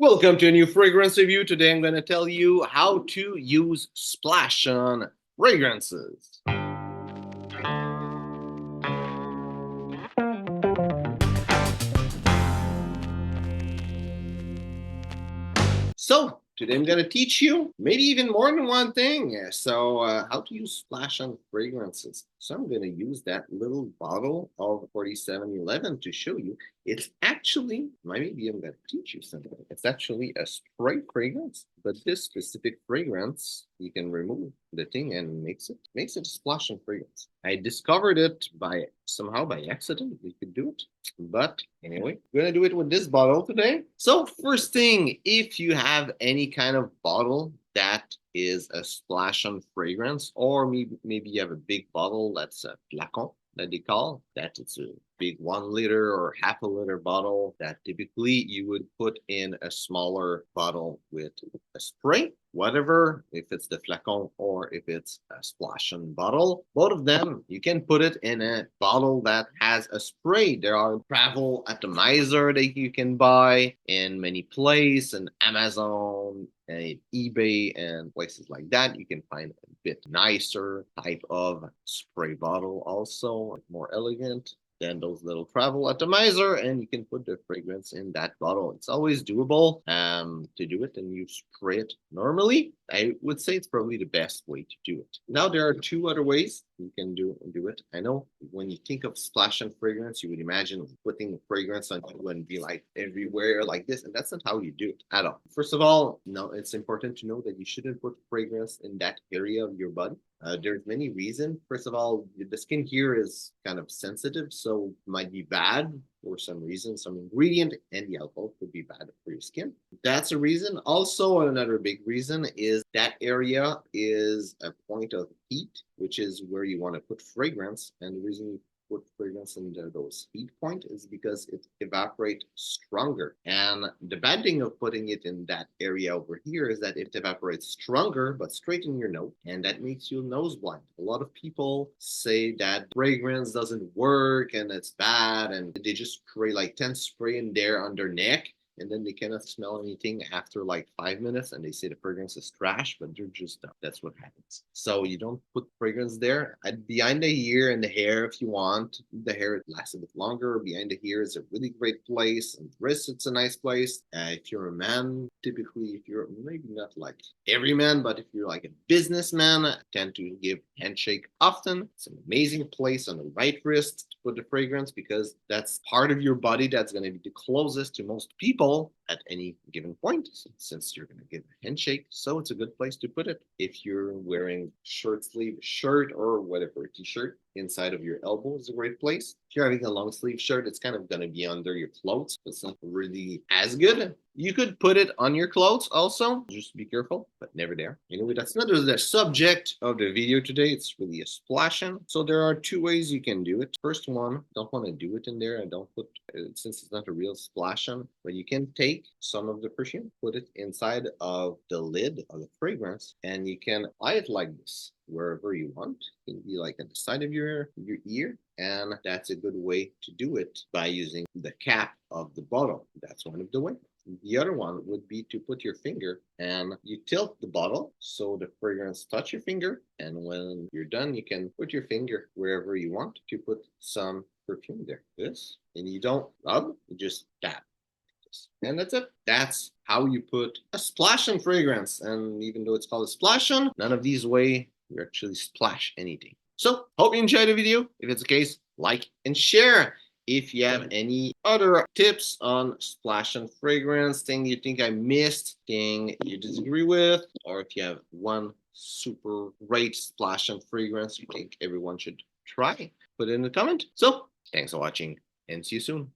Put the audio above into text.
Welcome to a new fragrance review. Today I'm going to tell you how to use splash on fragrances. So today I'm going to teach you maybe even more than one thing. How to use splash on fragrances. So I'm going to use that little bottle of 4711 to show you. It's actually, maybe I'm going to teach you something. It's actually a spray fragrance, but this specific fragrance, you can remove the thing and makes it a splash on fragrance. I discovered it somehow by accident. You could do it. But anyway, we're gonna do it with this bottle today. So first thing, if you have any kind of bottle that is a splash on fragrance, or maybe you have a big bottle that's a flacon that they call that, it's a big 1 liter or half a liter bottle that typically you would put in a smaller bottle with a spray, whatever, if it's the flacon or if it's a splash on bottle, both of them, you can put it in a bottle that has a spray. There are travel atomizer that you can buy in many places, and Amazon and eBay and places like that. You can find a bit nicer type of spray bottle, also more elegant than those little travel atomizer, and you can put the fragrance in that bottle. It's always doable to do it, and you spray it normally. I would say it's probably the best way to do it. Now there are two other ways you can do it. I know when you think of splash and fragrance, you would imagine putting fragrance on you and be like everywhere like this, and that's not how you do it at all. First of all, no, it's important to know that you shouldn't put fragrance in that area of your body. There's many reasons. First of all, the skin here is kind of sensitive, so it might be bad for some reason. Some ingredient and the alcohol could be bad for your skin. That's a reason. Also, another big reason is that area is a point of heat, which is where you want to put fragrance. And the reason you put fragrance in those heat point is because it evaporates stronger. And the bad thing of putting it in that area over here is that it evaporates stronger, but straight in your nose, and that makes you nose blind. A lot of people say that fragrance doesn't work and it's bad, and they just spray like 10 spray in there on their neck, and then they cannot smell anything after like 5 minutes, and they say the fragrance is trash, but they're just dumb. That's what happens. So you don't put fragrance there. Behind the ear and the hair, if you want, the hair lasts a bit longer. Behind the ear is a really great place, and the wrist, it's a nice place. If you're a man, typically, if you're maybe not like every man, but if you're like a businessman, tend to give handshake often. It's an amazing place on the right wrist to put the fragrance, because that's part of your body that's going to be the closest to most people at any given point, since you're going to give a handshake. So it's a good place to put it. If you're wearing short sleeve shirt or whatever, t-shirt, inside of your elbow is a great place. If you're having a long sleeve shirt, it's kind of going to be under your clothes. It's not really as good. You could put it on your clothes also. Just be careful, but never there. Anyway, that's not the subject of the video today. It's really a splashing. So there are two ways you can do it. First one, don't want to do it in there, and don't put, since it's not a real splashing, but you can take some of the perfume, put it inside of the lid of the fragrance, and you can apply it like this wherever you want. It can be like at the side of your ear, and that's a good way to do it by using the cap of the bottle. That's one of the ways. The other one would be to put your finger and you tilt the bottle so the fragrance touch your finger, and when you're done, you can put your finger wherever you want to put some perfume there. This, and you don't rub, you just tap. And that's it. That's how you put a splash on fragrance. And even though it's called a splash on, none of these way you actually splash anything. So hope you enjoyed the video. If it's the case, like and share. If you have any other tips on splash and fragrance, thing you think I missed, thing you disagree with, or if you have one super great splash and fragrance you think everyone should try, put it in the comment. So thanks for watching, and see you soon.